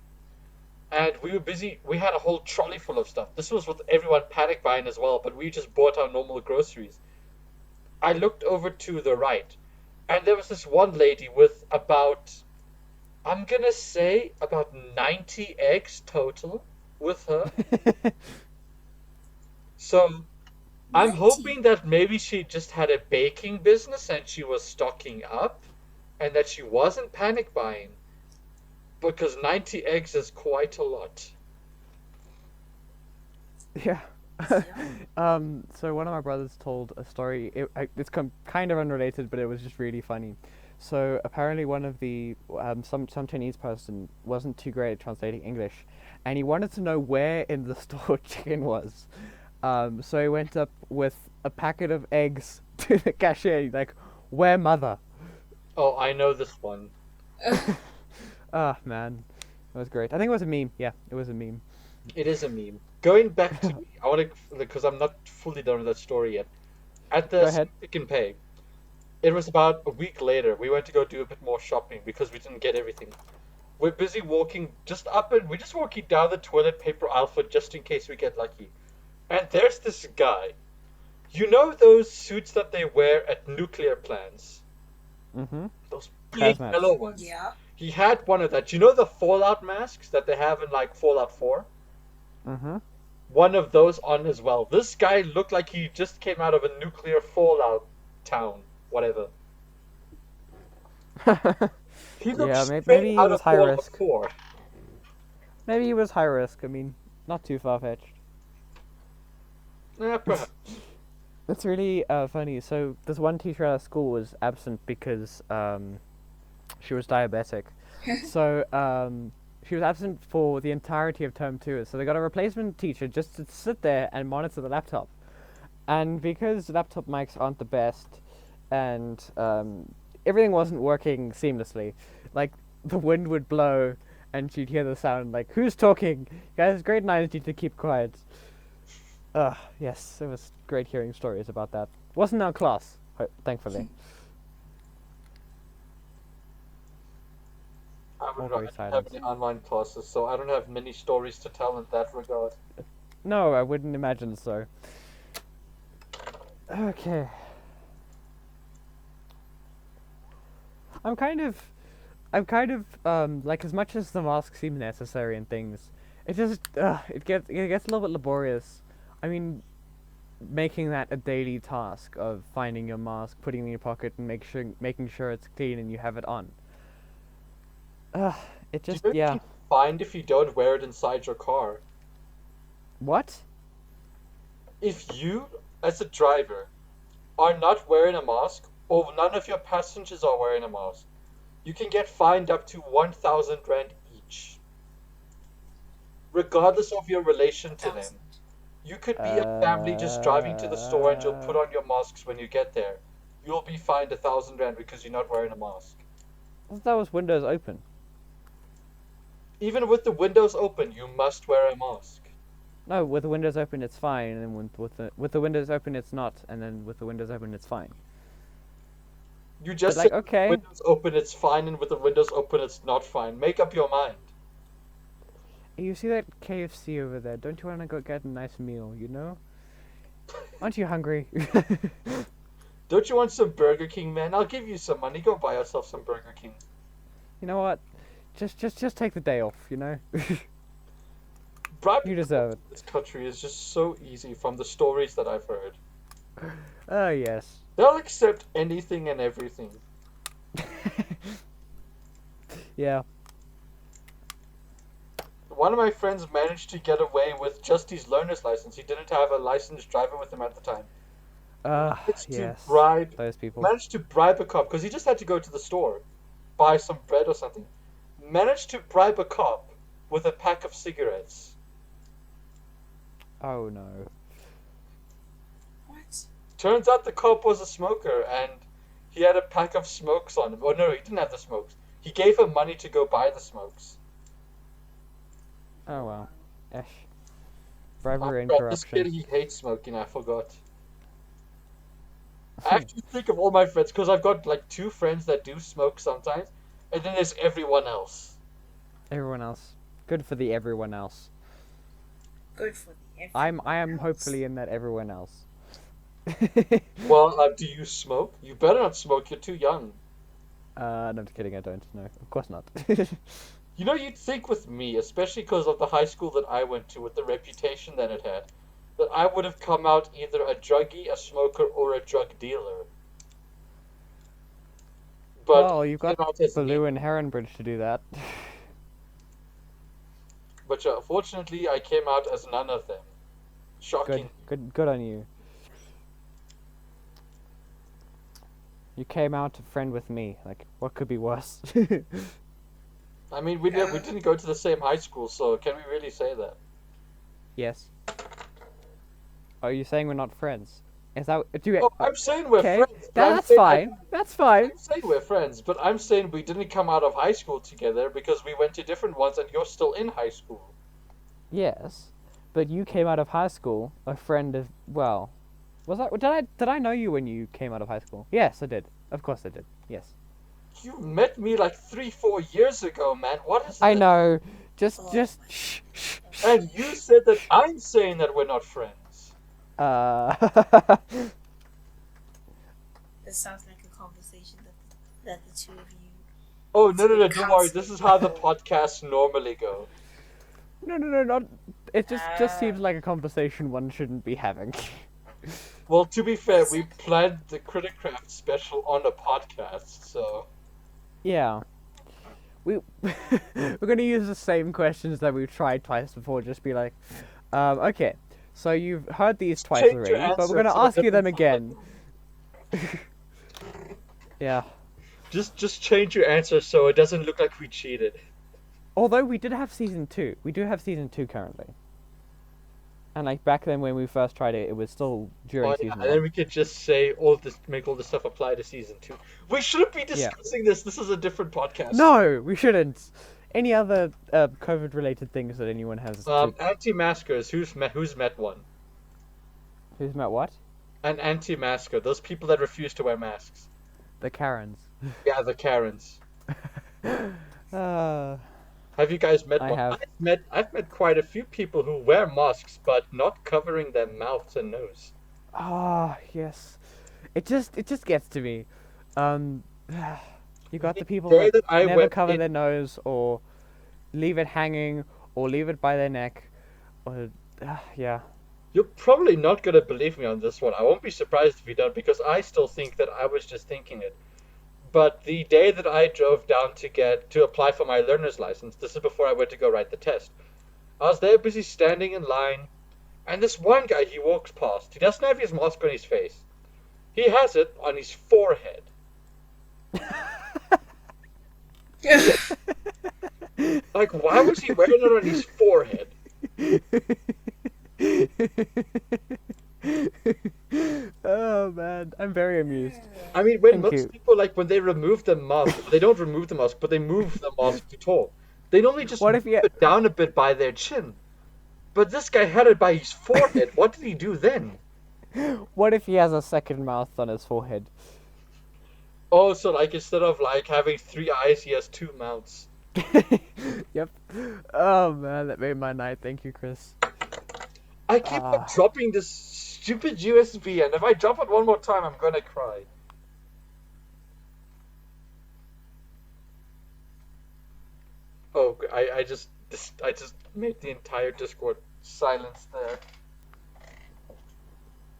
and we were busy. We had a whole trolley full of stuff. This was with everyone panic buying as well, but we just bought our normal groceries. I looked over to the right, and there was this one lady with about, I'm gonna say, about 90 eggs total with her. So I'm 90. hoping that maybe she just had a baking business and she was stocking up and that she wasn't panic buying. Because 90 eggs is quite a lot. Yeah. So one of my brothers told a story. It's kind of unrelated, but it was just really funny. So apparently, one of the some Chinese person wasn't too great at translating English, and he wanted to know where in the store chicken was. So he went up with a packet of eggs to the cashier. He's like, "Where, mother?" Oh, I know this one. Ah, man, it was great. I think it was a meme. Yeah, it was a meme. It is a meme. Going back to me, I want to, because I'm not fully done with that story yet. At Go the ahead. Pick and Pay, it was about a week later. We went to go do a bit more shopping because we didn't get everything. We're busy walking just up and we're just walking down the toilet paper aisle for just in case we get lucky. And there's this guy. You know those suits that they wear at nuclear plants? Mm-hmm. Those big Hazmat. yellow ones. Yeah. He had one of that. You know the Fallout masks that they have in like Fallout 4? Mm-hmm. One of those on as well. This guy looked like he just came out of a nuclear fallout town, whatever. He looked Yeah, straight maybe he out was of high Fallout risk. 4. Maybe he was high risk. I mean, not too far fetched. Perhaps. It's really funny. So this one teacher at our school was absent because she was diabetic. So she was absent for the entirety of term 2. So they got a replacement teacher just to sit there and monitor the laptop. And because laptop mics aren't the best, and everything wasn't working seamlessly, like the wind would blow, and she'd hear the sound like, "Who's talking? Guys, grade 9s need to keep quiet." Yes, it was great hearing stories about that. Wasn't our class, thankfully. I All don't very have silent. any online classes, so I don't have many stories to tell in that regard. No, I wouldn't imagine so. Okay. I'm kind of like, as much as the masks seem necessary and things, it gets a little bit laborious. I mean, making that a daily task of finding your mask, putting it in your pocket, and making sure it's clean and you have it on. It Do just, you know you yeah. can find if you don't wear it inside your car? What? If you, as a driver, are not wearing a mask, or none of your passengers are wearing a mask, you can get fined up to 1,000 rand each, regardless of your relation to them. 1,000. You could be a family just driving to the store and you'll put on your masks when you get there. You'll be fined 1,000 rand because you're not wearing a mask. I thought that was windows open. Even with the windows open, you must wear a mask. No, with the windows open it's fine, and then with the windows open it's not, and then with the windows open it's fine. You just But, like, said okay. with the windows open it's fine, and with the windows open it's not fine. Make up your mind. You see that KFC over there? Don't you want to go get a nice meal, you know? Aren't you hungry? Don't you want some Burger King, man? I'll give you some money. Go buy yourself some Burger King. You know what? Just take the day off, you know? Bribing You deserve it. this country is just so easy from the stories that I've heard. Oh, yes. They'll accept anything and everything. Yeah. One of my friends managed to get away with just his learner's license. He didn't have a licensed driver with him at the time. Managed to Yes. bribe, Those people. managed to bribe a cop because he just had to go to the store, buy some bread or something. Managed to bribe a cop with a pack of cigarettes. Oh, no. What? Turns out the cop was a smoker and he had a pack of smokes on him. Oh no, he didn't have the smokes. He gave him money to go buy the smokes. Oh, well. Esh. Bribery and Oh, this kid, corruption. he hates smoking, I forgot. I have to think of all my friends because I've got like 2 friends that do smoke sometimes, and then there's everyone else. Everyone else. Good for the everyone else. Good for the I am else. hopefully in that everyone else. Well, do you smoke? You better not smoke, you're too young. No, I'm just kidding, I don't. No, of course not. You know, you'd think with me, especially because of the high school that I went to, with the reputation that it had, that I would have come out either a druggie, a smoker, or a drug dealer. But Well, you've got came out as me. Baloo and Heronbridge to do that. But fortunately, I came out as none of them. Shocking. Good on you. You came out a friend with me. Like, what could be worse? I mean, we didn't go to the same high school, so can we really say that? Yes. Are you saying we're not friends? Is that do you? Oh, I'm saying we're Okay, friends. but I'm that's saying- fine. That's fine. I'm saying we're friends, but I'm saying we didn't come out of high school together because we went to different ones, and you're still in high school. Yes, but you came out of high school a friend of well, was that did I know you when you came out of high school? Yes, I did. Of course I did. Yes. You met me like 3-4 years ago, man. What is I this? know. Just Oh. shh. And you said that I'm saying that we're not friends. This sounds like a conversation that the two of you. Oh, no, don't worry. Counseling. This is how the podcasts normally go. No, not. It just seems like a conversation one shouldn't be having. Well, to be fair, we planned the Criticraft special on a podcast, so... Yeah. We're gonna use the same questions that we've tried twice before. Just be like, okay, so you've heard these twice Change your already, but answer we're gonna to a ask you them different again. Yeah. Just change your answer so it doesn't look like we cheated. Although we did have season 2. We do have season 2 currently. And like back then when we first tried it, it was still during Oh, yeah, season and then 1. we could just say all this, make all this stuff apply to season 2. We shouldn't be discussing this. This is a different podcast. No, we shouldn't. Any other COVID-related things that anyone has? Anti-maskers. Who's met one? Who's met what? An anti-masker. Those people that refuse to wear masks. The Karens. Yeah, the Karens. Have you guys met I one? have. I've met quite a few people who wear masks but not covering their mouths and nose. Ah, yes. It just gets to me. Um, you got the people Day that that I never went cover in, their nose or leave it hanging or leave it by their neck. Or yeah. you're probably not gonna believe me on this one. I won't be surprised if you don't, because I still think that I was just thinking it. But the day that I drove down to apply for my learner's license, this is before I went to go write the test. I was there busy standing in line, and this one guy he walks past. He doesn't have his mask on his face. He has it on his forehead. Like, why was he wearing it on his forehead? Oh man, I'm very amused. I mean, when Thank most you. people, like, when they remove the mask, they don't remove the mask, but they move the mask to talk. They normally just What move if you? it down a bit by their chin. But this guy had it by his forehead. What did he do then? What if he has a second mouth on his forehead? Oh, so, like, instead of, like, having 3 eyes, he has 2 mouths. Yep. Oh man, that made my night. Thank you, Chris. I keep on Ah. dropping this stupid USB, and if I drop it one more time, I'm gonna cry. Oh, I just made the entire Discord silence there.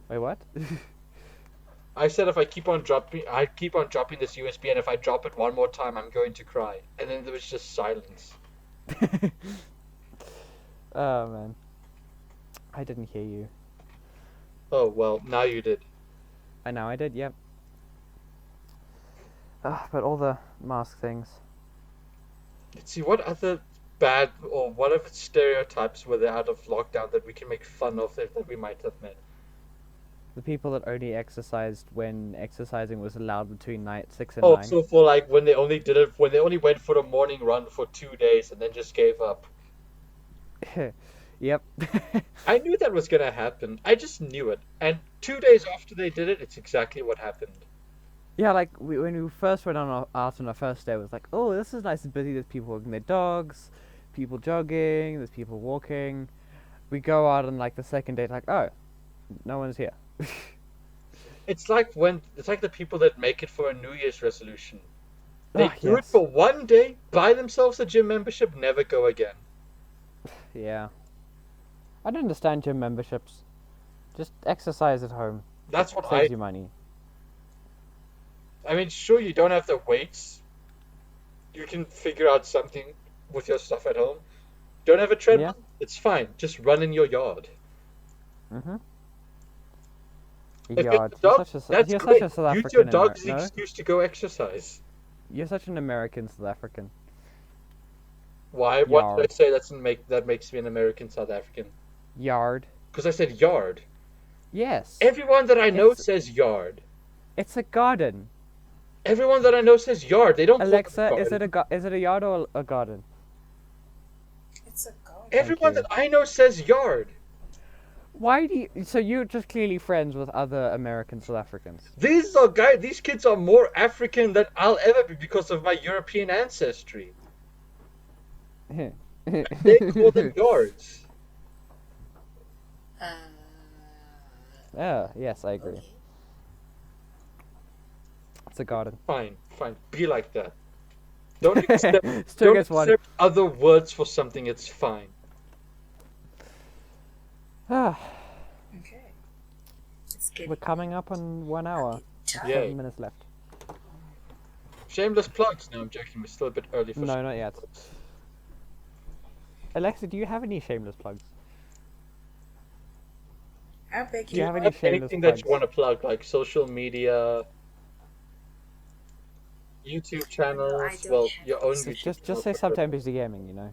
Wait, what? I said if I keep on dropping this USB, and if I drop it one more time, I'm going to cry. And then there was just silence. Oh man, I didn't hear you. Oh well, now you did. I know I did. Yep. But all the mask things. Let's see, what other bad or what other stereotypes were there out of lockdown that we can make fun of that we might have met? The people that only exercised when exercising was allowed between 6 and Oh, 9. so for like when they only went for a morning run for 2 days and then just gave up. Yep. I knew that was gonna happen. I just knew it. And 2 days after they did it, it's exactly what happened. Yeah, like when we first went out on our first day, it was like, oh, this is nice and busy. There's people walking their dogs, people jogging, there's people walking. We go out on like the second day, like, oh, no one's here. It's like the people that make it for a New Year's resolution. They Ah, do it yes. for one day, buy themselves a gym membership, never go again. Yeah. I don't understand gym memberships. Just exercise at home. That's what Saves you money. I mean, sure, you don't have the weights. You can figure out something with your stuff at home. Don't have a treadmill? It's fine. Just run in your yard. Mm-hmm. If it's Yard. a dog, You're such that's a great. South Use your African dog's no? excuse to go exercise. You're such an American South African. Why? What Yard. did I say that makes me an American South African? Yard. Because I said yard. Yes. Everyone that I know It's- says yard. It's a garden. Everyone that I know says yard. They don't call it a Alexa, is garden. it a yard or a garden? It's a garden. Everyone you. that I know says yard. Why do you? So you're just clearly friends with other American South Africans. These kids are more African than I'll ever be because of my European ancestry. They call them yards. Oh, yes, I agree. Okay. It's a garden. Fine. Be like that. Don't accept, Still don't gets one. accept other words for something. It's fine. Ah, Okay. It's good. we're coming up on 1 hour. Time. Yeah. 7 minutes left. Shameless plugs. No, I'm joking. We're still a bit early for No, not yet. Alexa, do you have any shameless plugs? I beg Do you have any Have shameless anything that plugs? you want to plug, like social media, YouTube channels, don't well, have your own any. YouTube Just channel, say for Sometime sure. Busy Gaming, you know.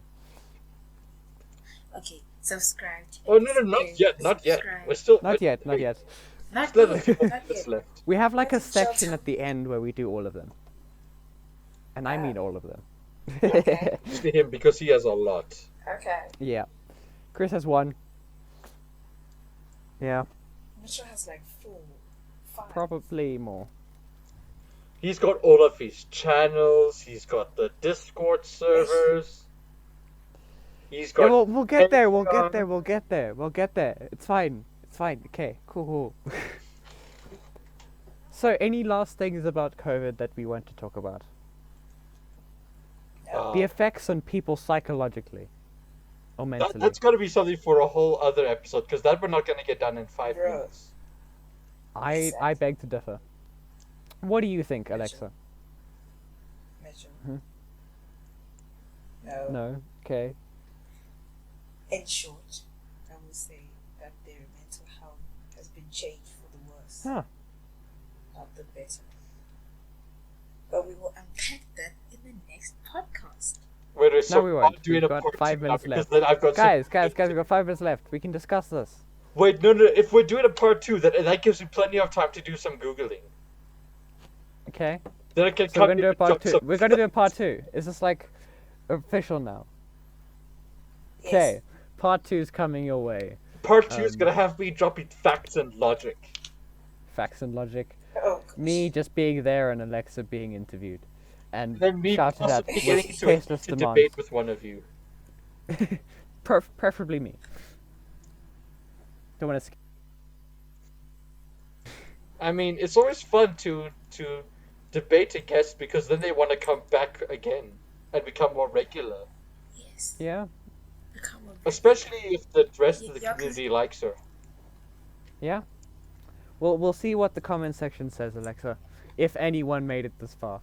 Okay, subscribe. to Oh, this no, not page, yet, not yet. subscribe. We're still... Not yet, not yet. Not Still a yet. few more Not minutes yet. left. We have like a What is your section time? at the end where we do all of them. And I mean all of them. Okay. To him, because he has a lot. Okay. Yeah. Chris has one. Yeah, Mitchell has like 4, 5. probably more. He's got all of his channels, he's got the Discord servers. He's Yeah, got. we'll get there. We'll Patreon. get there. We'll get there. We'll get there. It's fine. It's fine. Okay. Cool. So, any last things about COVID that we want to talk about? The effects on people psychologically or mentally. That's got to be something for a whole other episode because that we're not going to get done in 5 Bro. minutes. I beg to differ. What do you think, Alexa? Mitchell. Hmm? No. No. Okay. In short, I will say that their mental health has been changed for the worse, Huh. not the better. But we will unpack that in the next podcast. Wait, so No, we I'm won't. doing We've a got part 5 two now minutes because left. then I've got Guys, we've got 5 minutes left. We can discuss this. Wait, no. If we're doing a part 2, that gives me plenty of time to do some googling. Okay. Then I can So we're come gonna do in a and part drop 2. some- We're gonna do a part 2. Is this like official now? Okay. Part 2 is coming your way. Part 2 is Um, gonna have me dropping facts and logic. Facts and logic. Yes. Oh, gosh. Me just being there and Alexa being interviewed. And Then me shouted at possibly with getting into a tasteless heated demands. debate with one of you. Preferably me. Don't want to. I mean, it's always fun to debate a guest because then they want to come back again and become more regular. Yes. Yeah. Become a Especially if the rest of the Yeah, 'cause- community likes her. Yeah. We'll see what the comment section says, Alexa. If anyone made it this far.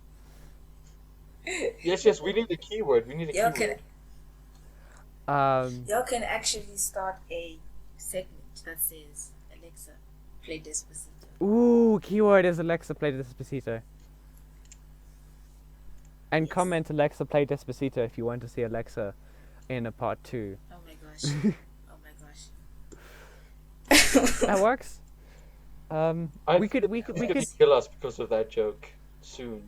Yes, we need a keyword. We need a Y'all keyword. y'all can actually start a segment that says, Alexa, play Despacito. Ooh, keyword is Alexa play Despacito. And Yes. comment Alexa play Despacito if you want to see Alexa in a part 2. Oh my gosh. Oh my gosh. That works. I We could kill us because of that joke soon.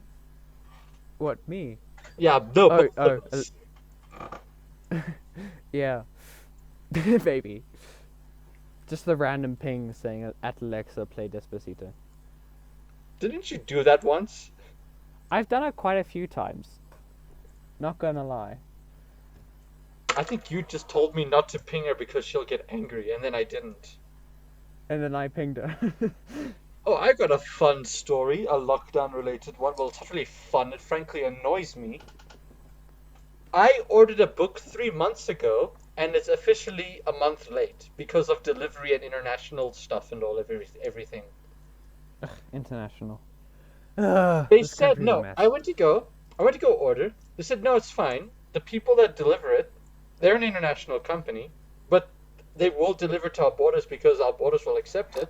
what, me? Yeah, no, Oh, but oh, Yeah. Maybe. Just the random ping saying at Alexa play Despacito. didn't you do that once? I've done it quite a few times. Not gonna lie. I think you just told me not to ping her because she'll get angry, and then I didn't. And then I pinged her. Oh, I got a fun story, a lockdown-related one. Well, it's not really fun. It frankly annoys me. I ordered a book 3 months ago, and it's officially a month late because of delivery and international stuff and everything. International. They said no. I went to go order. They said no, it's fine. The people that deliver it, they're an international company, but they will deliver to our borders because our borders will accept it.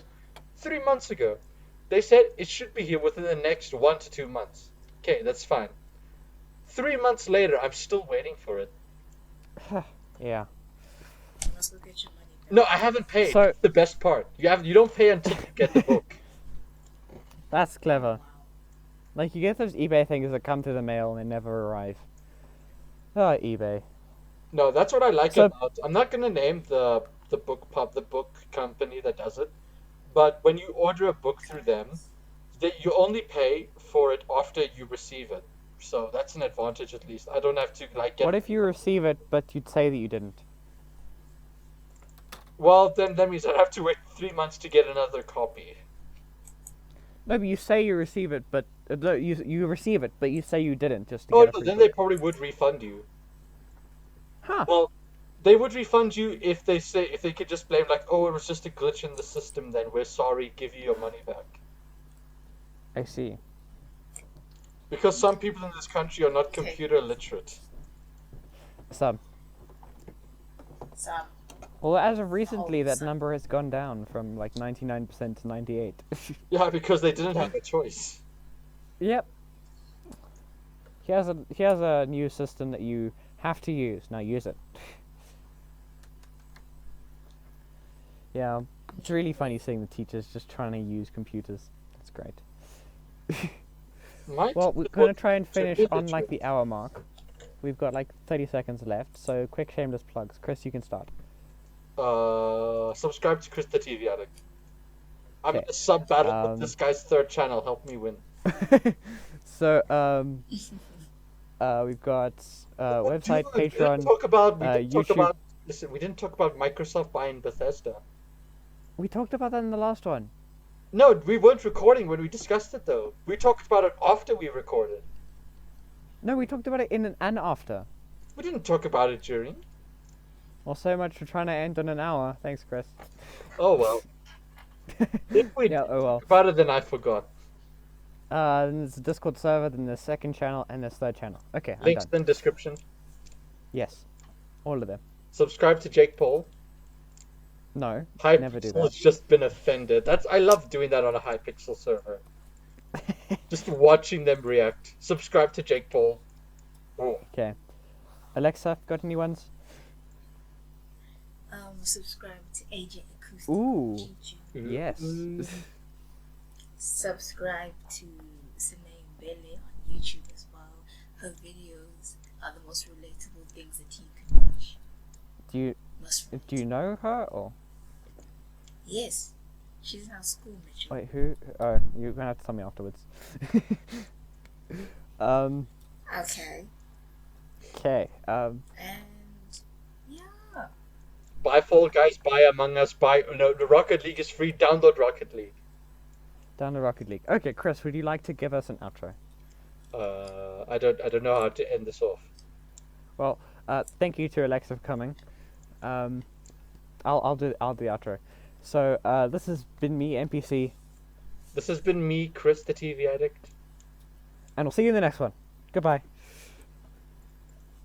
3 months ago, they said it should be here within the next 1 to 2 months. Okay, that's fine. 3 months later, I'm still waiting for it. Yeah. You must go get your money back. No, I haven't paid. So- That's the best part. You don't pay until you get the book. That's clever. Wow. Like, you get those eBay things that come through the mail and they never arrive. Oh, eBay. No, that's what I like So- about. I'm not gonna name the book company that does it, but when you order a book through them, you only pay for it after you receive it. So that's an advantage at least. I don't have to like get. What if you receive it, but you'd say that you didn't? Well, then that means I have to wait 3 months to get another copy. No, but you say you receive it, but no, you receive it, but you say you didn't, just to Oh get a no, free then book. they probably would refund you. Huh. Well, they would refund you if they could just blame like, oh, it was just a glitch in the system. Then we're sorry, give you your money back. I see. Because some people in this country are not computer literate. Some. So, Well, as of recently, that some. number has gone down from like 99% to 98. Yeah, because they didn't have a choice. Yep. Here's a new system that you have to use. Now use it. Yeah, it's really funny seeing the teachers just trying to use computers. That's great. My Well, we're teacher gonna was try and finish on illiterate. like the hour mark. We've got like 30 seconds left, so quick shameless plugs. Chris, you can start. Subscribe to Chris the TV Addict. I'm in Okay. a sub battle Um, with this guy's third channel. Help me win. So, We've got What, website, dude, we didn't Patreon, talk about. We didn't talk YouTube. about. Listen, we didn't talk about Microsoft buying Bethesda. We talked about that in the last one. No, we weren't recording when we discussed it though. We talked about it after we recorded. No, we talked about it in and after. We didn't talk about it during. Well, so much for trying to end on an hour. Thanks, Chris. Oh well. If we Yeah, oh well. talked about it, then I forgot. Then there's the Discord server, then the second channel, and there's third channel. Okay, I'm Links done. in description. Yes. All of them. Subscribe to Jake Paul. No, Hypixel never do has that. just been offended. I love doing that on a Hypixel server. Just watching them react. Subscribe to Jake Paul. Oh. Okay. Alexa, got any ones? Subscribe to Agent Acoustic Ooh. on YouTube. Yes. Subscribe to Sine Bele on YouTube as well. Her videos are the most relatable things that you can watch. Do you know her or? Yes, she's in our school, Mitchell. Wait, who? Oh, you're gonna have to tell me afterwards. Okay, Okay. and yeah, Buy Fall Guys, buy Among Us, buy. No, the Rocket League is free. Download Rocket League. Down the Rocket League. Okay, Chris, would you like to give us an outro? I don't know how to end this off. Well, thank you to Alexa for coming. I'll do the outro. So, this has been me, NPC, This has been me, Chris, the TV addict. and we'll see you in the next one. Goodbye.